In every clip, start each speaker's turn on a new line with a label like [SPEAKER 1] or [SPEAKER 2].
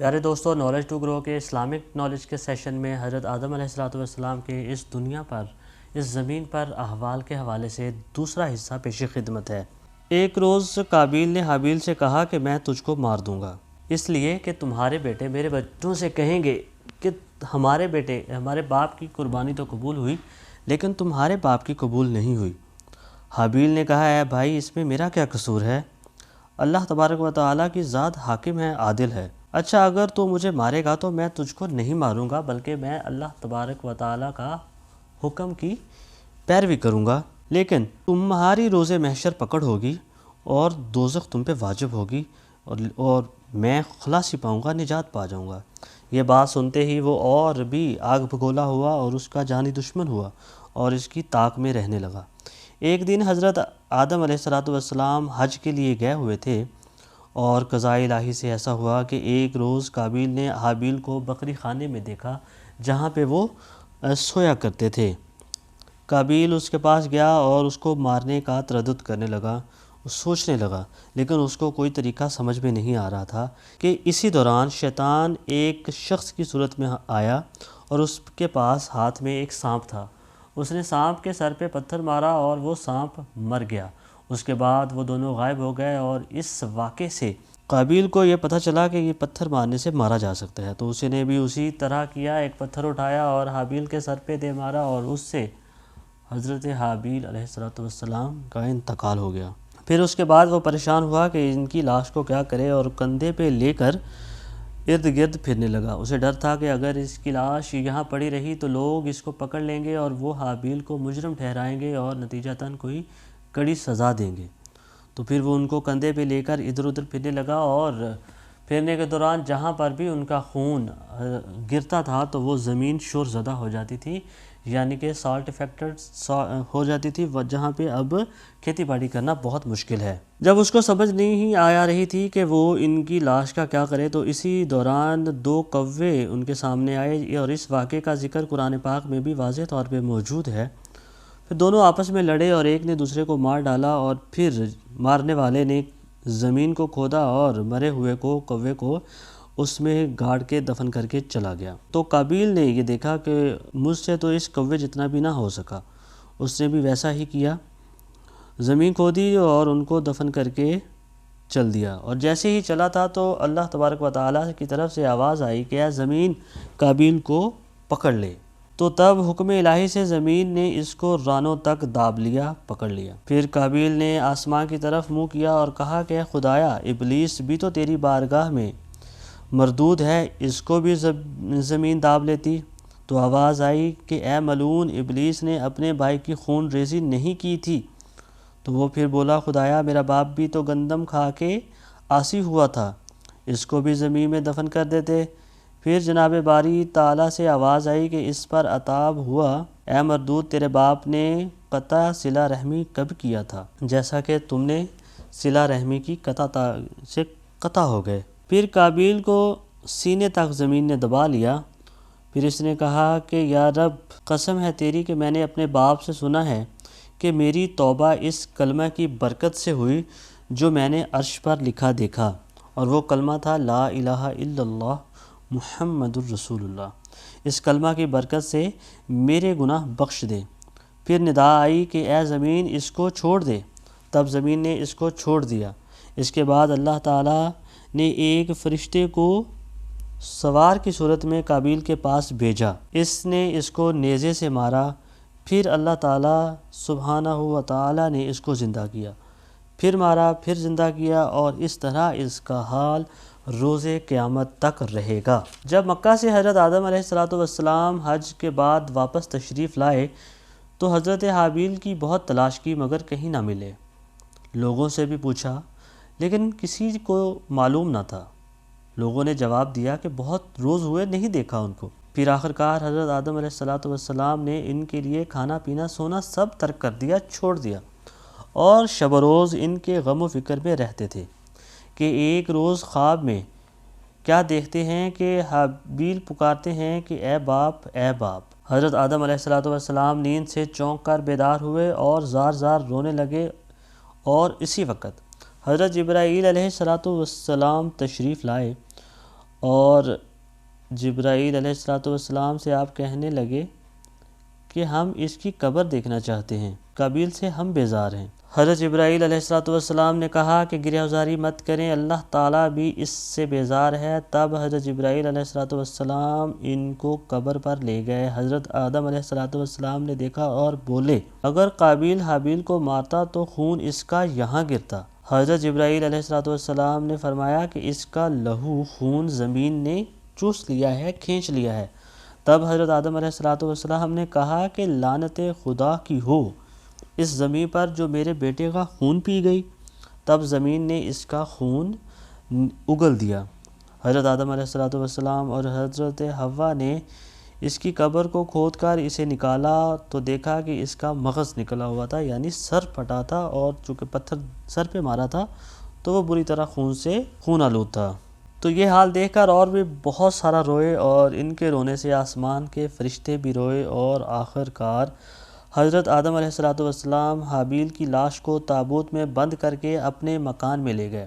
[SPEAKER 1] پیارے دوستو، knowledge to grow کے اسلامک نالج کے سیشن میں حضرت آدم علیہ السلام کے اس دنیا پر، اس زمین پر احوال کے حوالے سے دوسرا حصہ پیش خدمت ہے۔ ایک روز قابیل نے حابیل سے کہا کہ میں تجھ کو مار دوں گا، اس لیے کہ تمہارے بیٹے میرے بچوں سے کہیں گے کہ ہمارے بیٹے، ہمارے باپ کی قربانی تو قبول ہوئی لیکن تمہارے باپ کی قبول نہیں ہوئی۔ حابیل نے کہا، اے بھائی، اس میں میرا کیا قصور ہے؟ اللہ تبارک و تعالیٰ کی ذات حاکم ہے، عادل ہے۔ اچھا، اگر تو مجھے مارے گا تو میں تجھ کو نہیں ماروں گا، بلکہ میں اللہ تبارک و تعالیٰ کا حکم کی پیروی کروں گا، لیکن تمہاری روز محشر پکڑ ہوگی اور دوزخ تم پہ واجب ہوگی اور میں خلاصی پاؤں گا، نجات پا جاؤں گا۔ یہ بات سنتے ہی وہ اور بھی آگ بگولا ہوا اور اس کا جانی دشمن ہوا اور اس کی طاق میں رہنے لگا۔ ایک دن حضرت آدم علیہ السلام حج کے لیے گئے ہوئے تھے اور قضائے الہی سے ایسا ہوا کہ ایک روز قابیل نے حابیل کو بکری خانے میں دیکھا جہاں پہ وہ سویا کرتے تھے۔ قابیل اس کے پاس گیا اور اس کو مارنے کا تردد کرنے لگا، سوچنے لگا، لیکن اس کو کوئی طریقہ سمجھ میں نہیں آ رہا تھا کہ اسی دوران شیطان ایک شخص کی صورت میں آیا اور اس کے پاس ہاتھ میں ایک سانپ تھا۔ اس نے سانپ کے سر پہ پتھر مارا اور وہ سانپ مر گیا۔ اس کے بعد وہ دونوں غائب ہو گئے اور اس واقعے سے قابیل کو یہ پتہ چلا کہ یہ پتھر مارنے سے مارا جا سکتا ہے، تو اس نے بھی اسی طرح کیا، ایک پتھر اٹھایا اور حابیل کے سر پہ دے مارا اور اس سے حضرت حابیل علیہ السلام کا انتقال ہو گیا۔ پھر اس کے بعد وہ پریشان ہوا کہ ان کی لاش کو کیا کرے اور کندھے پہ لے کر ارد گرد پھرنے لگا۔ اسے ڈر تھا کہ اگر اس کی لاش یہاں پڑی رہی تو لوگ اس کو پکڑ لیں گے اور وہ حابیل کو مجرم ٹھہرائیں گے اور نتیجتاً کوئی کڑی سزا دیں گے۔ تو پھر وہ ان کو کندھے پہ لے کر ادھر ادھر پھرنے لگا اور پھرنے کے دوران جہاں پر بھی ان کا خون گرتا تھا تو وہ زمین شور زدہ ہو جاتی تھی، یعنی کہ سالٹ افیکٹڈ ہو جاتی تھی، جہاں پہ اب کھیتی باڑی کرنا بہت مشکل ہے۔ جب اس کو سمجھ نہیں آیا رہی تھی کہ وہ ان کی لاش کا کیا کرے تو اسی دوران دو کوے ان کے سامنے آئے اور اس واقعے کا ذکر قرآن پاک میں بھی واضح طور پہ موجود ہے۔ پھر دونوں آپس میں لڑے اور ایک نے دوسرے کو مار ڈالا اور پھر مارنے والے نے زمین کو کھودا اور مرے ہوئے کوے کو اس میں گاڑ کے دفن کر کے چلا گیا۔ تو قابیل نے یہ دیکھا کہ مجھ سے تو اس کوے جتنا بھی نہ ہو سکا، اس نے بھی ویسا ہی کیا، زمین کھودی اور ان کو دفن کر کے چل دیا، اور جیسے ہی چلا تھا تو اللہ تبارک و تعالیٰ کی طرف سے آواز آئی کہ اے زمین، قابیل کو پکڑ لے۔ تو تب حکم الہی سے زمین نے اس کو رانوں تک داب لیا، پکڑ لیا۔ پھر قابیل نے آسمان کی طرف منہ کیا اور کہا کہ خدایا، ابلیس بھی تو تیری بارگاہ میں مردود ہے، اس کو بھی زمین داب لیتی۔ تو آواز آئی کہ اے ملعون، ابلیس نے اپنے بھائی کی خون ریزی نہیں کی تھی؟ تو وہ پھر بولا، خدایا، میرا باپ بھی تو گندم کھا کے عاصی ہوا تھا، اس کو بھی زمین میں دفن کر دیتے۔ پھر جناب باری تعالیٰ سے آواز آئی کہ اس پر عتاب ہوا، اے مردود، تیرے باپ نے قطع صلہ رحمی کب کیا تھا، جیسا کہ تم نے صلہ رحمی کی قطع ہو گئے۔ پھر قابیل کو سینے تک زمین نے دبا لیا۔ پھر اس نے کہا کہ یا رب، قسم ہے تیری کہ میں نے اپنے باپ سے سنا ہے کہ میری توبہ اس کلمہ کی برکت سے ہوئی جو میں نے عرش پر لکھا دیکھا، اور وہ کلمہ تھا لا الہ الا اللہ محمد الرسول اللہ۔ اس کلمہ کی برکت سے میرے گناہ بخش دے۔ پھر ندا آئی کہ اے زمین، اس کو چھوڑ دے۔ تب زمین نے اس کو چھوڑ دیا۔ اس کے بعد اللہ تعالیٰ نے ایک فرشتے کو سوار کی صورت میں قابیل کے پاس بھیجا۔ اس نے اس کو نیزے سے مارا۔ پھر اللہ تعالیٰ سبحانہ و تعالیٰ نے اس کو زندہ کیا، پھر مارا، پھر زندہ کیا، اور اس طرح اس کا حال روز قیامت تک رہے گا۔ جب مکہ سے حضرت آدم علیہ السلام حج کے بعد واپس تشریف لائے تو حضرت حابیل کی بہت تلاش کی مگر کہیں نہ ملے۔ لوگوں سے بھی پوچھا لیکن کسی کو معلوم نہ تھا۔ لوگوں نے جواب دیا کہ بہت روز ہوئے نہیں دیکھا ان کو۔ پھر آخرکار حضرت آدم علیہ السلام نے ان کے لیے کھانا پینا سونا سب ترک کر دیا، چھوڑ دیا، اور شب و روز ان کے غم و فکر میں رہتے تھے کہ ایک روز خواب میں کیا دیکھتے ہیں کہ حابیل پکارتے ہیں کہ اے باپ، اے باپ۔ حضرت آدم علیہ السلام نیند سے چونک کر بیدار ہوئے اور زار زار رونے لگے، اور اسی وقت حضرت جبرائیل علیہ السلام تشریف لائے اور جبرائیل علیہ السلام سے آپ کہنے لگے کہ ہم اس کی قبر دیکھنا چاہتے ہیں، قابیل سے ہم بیزار ہیں۔ حضرت جبرائیل علیہ السلام نے کہا کہ گریہ زاری مت کریں، اللہ تعالیٰ بھی اس سے بیزار ہے۔ تب حضرت جبرائیل علیہ السلام ان کو قبر پر لے گئے۔ حضرت آدم علیہ السلام نے دیکھا اور بولے، اگر قابیل حابیل کو مارتا تو خون اس کا یہاں گرتا۔ حضرت جبرائیل علیہ السلام نے فرمایا کہ اس کا لہو خون زمین نے چوس لیا ہے، کھینچ لیا ہے۔ تب حضرت آدم علیہ السلام نے کہا کہ لعنت خدا کی ہو اس زمین پر جو میرے بیٹے کا خون پی گئی۔ تب زمین نے اس کا خون اگل دیا۔ حضرت آدم علیہ السلام اور حضرت حوا نے اس کی قبر کو کھود کر اسے نکالا تو دیکھا کہ اس کا مغز نکلا ہوا تھا، یعنی سر پھٹا تھا، اور چونکہ پتھر سر پہ مارا تھا تو وہ بری طرح خون آلود تھا۔ تو یہ حال دیکھ کر اور بھی بہت سارا روئے، اور ان کے رونے سے آسمان کے فرشتے بھی روئے، اور آخر کار حضرت آدم علیہ السلام حابیل کی لاش کو تابوت میں بند کر کے اپنے مکان میں لے گئے۔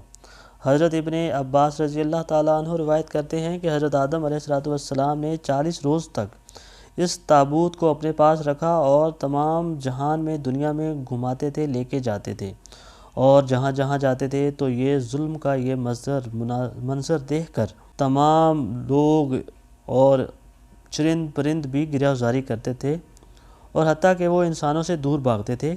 [SPEAKER 1] حضرت ابن عباس رضی اللہ تعالیٰ عنہ روایت کرتے ہیں کہ حضرت آدم علیہ السلام نے 40 روز تک اس تابوت کو اپنے پاس رکھا اور تمام جہان میں دنیا میں گھماتے تھے، لے کے جاتے تھے، اور جہاں جہاں جاتے تھے تو یہ ظلم کا یہ منظر دیکھ کر تمام لوگ اور چرند پرند بھی گریہ زاری کرتے تھے، اور حتیٰ کہ وہ انسانوں سے دور بھاگتے تھے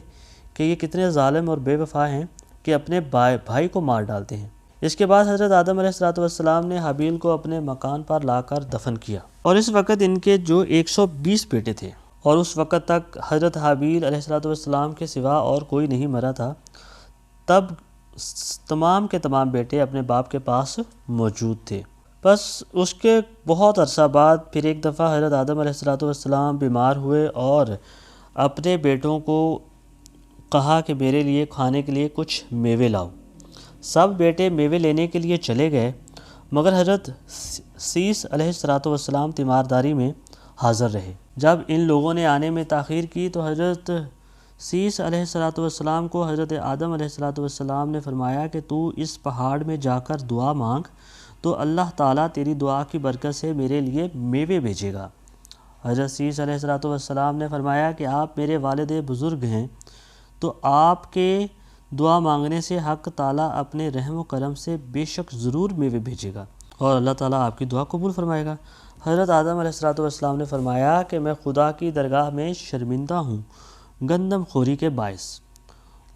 [SPEAKER 1] کہ یہ کتنے ظالم اور بے وفا ہیں کہ اپنے بھائی کو مار ڈالتے ہیں۔ اس کے بعد حضرت آدم علیہ السلام نے حابیل کو اپنے مکان پر لا کر دفن کیا، اور اس وقت ان کے جو 120 بیٹے تھے، اور اس وقت تک حضرت حابیل علیہ السلام کے سوا اور کوئی نہیں مرا تھا، تب تمام کے تمام بیٹے اپنے باپ کے پاس موجود تھے۔ بس اس کے بہت عرصہ بعد پھر ایک دفعہ حضرت آدم علیہ السلام بیمار ہوئے اور اپنے بیٹوں کو کہا کہ میرے لیے کھانے کے لیے کچھ میوے لاؤ۔ سب بیٹے میوے لینے کے لیے چلے گئے، مگر حضرت سیس علیہ السلام تیمارداری میں حاضر رہے۔ جب ان لوگوں نے آنے میں تاخیر کی تو حضرت سیس علیہ السلام کو حضرت آدم علیہ السلام نے فرمایا کہ تو اس پہاڑ میں جا کر دعا مانگ تو اللہ تعالیٰ تیری دعا کی برکت سے میرے لیے میوے بھیجے گا۔ حضرت سیس علیہ السلام نے فرمایا کہ آپ میرے والد بزرگ ہیں، تو آپ کے دعا مانگنے سے حق تعالیٰ اپنے رحم و کرم سے بے شک ضرور میوے بھیجے گا، اور اللہ تعالیٰ آپ کی دعا قبول فرمائے گا۔ حضرت آدم علیہ السلام نے فرمایا کہ میں خدا کی درگاہ میں شرمندہ ہوں گندم خوری کے باعث،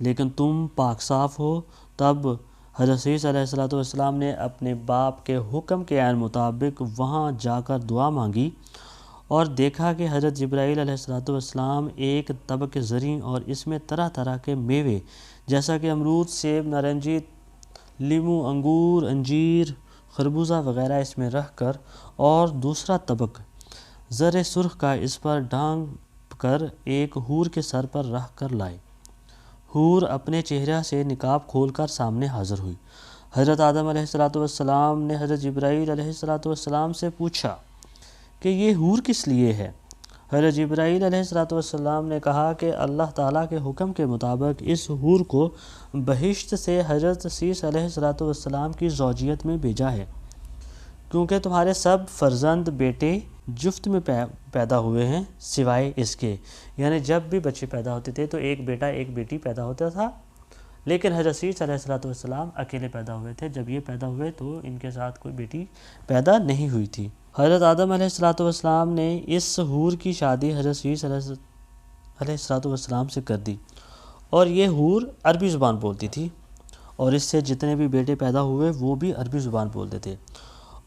[SPEAKER 1] لیکن تم پاک صاف ہو۔ تب حضرت سیس علیہ السلام نے اپنے باپ کے حکم کے عین مطابق وہاں جا کر دعا مانگی، اور دیکھا کہ حضرت جبرائیل علیہ السلام ایک طبق زریں اور اس میں طرح طرح کے میوے جیسا کہ امرود، سیب، نارنجی، لیمو، انگور، انجیر، خربوزہ وغیرہ اس میں رکھ کر، اور دوسرا طبق زر سرخ کا اس پر ڈھانپ کر ایک حور کے سر پر رکھ کر لائے۔ حور اپنے چہرہ سے نقاب کھول کر سامنے حاضر ہوئی۔ حضرت آدم علیہ السلام نے حضرت جبرائیل علیہ السلام سے پوچھا کہ یہ حور کس لیے ہے؟ حضرت جبرائیل علیہ السلام نے کہا کہ اللہ تعالیٰ کے حکم کے مطابق اس حور کو بہشت سے حضرت سیس علیہ السلام کی زوجیت میں بھیجا ہے، کیونکہ تمہارے سب فرزند بیٹے جفت میں پیدا ہوئے ہیں سوائے اس کے، یعنی جب بھی بچے پیدا ہوتے تھے تو ایک بیٹا ایک بیٹی پیدا ہوتا تھا، لیکن حضرت سیس علیہ السلام اکیلے پیدا ہوئے تھے۔ جب یہ پیدا ہوئے تو ان کے ساتھ کوئی بیٹی پیدا نہیں ہوئی تھی۔ حضرت آدم علیہ السلام نے اس حور کی شادی حضرت سیس علیہ السلام سے کر دی، اور یہ حور عربی زبان بولتی تھی، اور اس سے جتنے بھی بیٹے پیدا ہوئے وہ بھی عربی زبان بولتے تھے،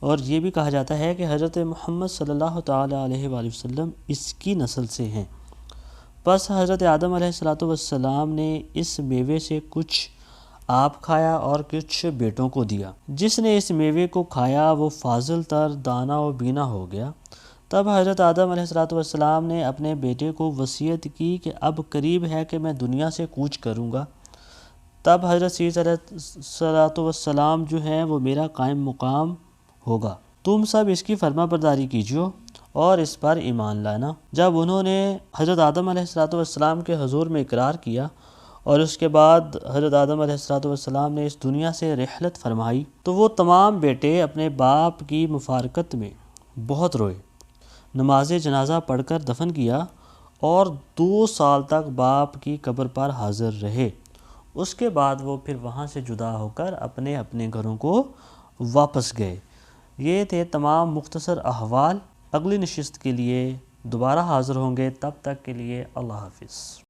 [SPEAKER 1] اور یہ بھی کہا جاتا ہے کہ حضرت محمد صلی اللہ تعالیٰ علیہ وآلہ وسلم اس کی نسل سے ہیں۔ بس حضرت آدم علیہ السلام نے اس میوے سے کچھ آپ کھایا اور کچھ بیٹوں کو دیا۔ جس نے اس میوے کو کھایا وہ فاضل تر، دانا و بینا ہو گیا۔ تب حضرت آدم علیہ السلام نے اپنے بیٹے کو وصیت کی کہ اب قریب ہے کہ میں دنیا سے کوچ کروں گا، تب حضرت سیس علیہ السلام جو ہیں وہ میرا قائم مقام ہوگا، تم سب اس کی فرما برداری کیجیے اور اس پر ایمان لانا۔ جب انہوں نے حضرت آدم علیہ السلام کے حضور میں اقرار کیا اور اس کے بعد حضرت آدم علیہ السلام نے اس دنیا سے رحلت فرمائی تو وہ تمام بیٹے اپنے باپ کی مفارقت میں بہت روئے، نماز جنازہ پڑھ کر دفن کیا اور 2 سال تک باپ کی قبر پر حاضر رہے۔ اس کے بعد وہ پھر وہاں سے جدا ہو کر اپنے اپنے گھروں کو واپس گئے۔ یہ تھے تمام مختصر احوال۔ اگلی نشست کے لیے دوبارہ حاضر ہوں گے، تب تک کے لیے اللہ حافظ۔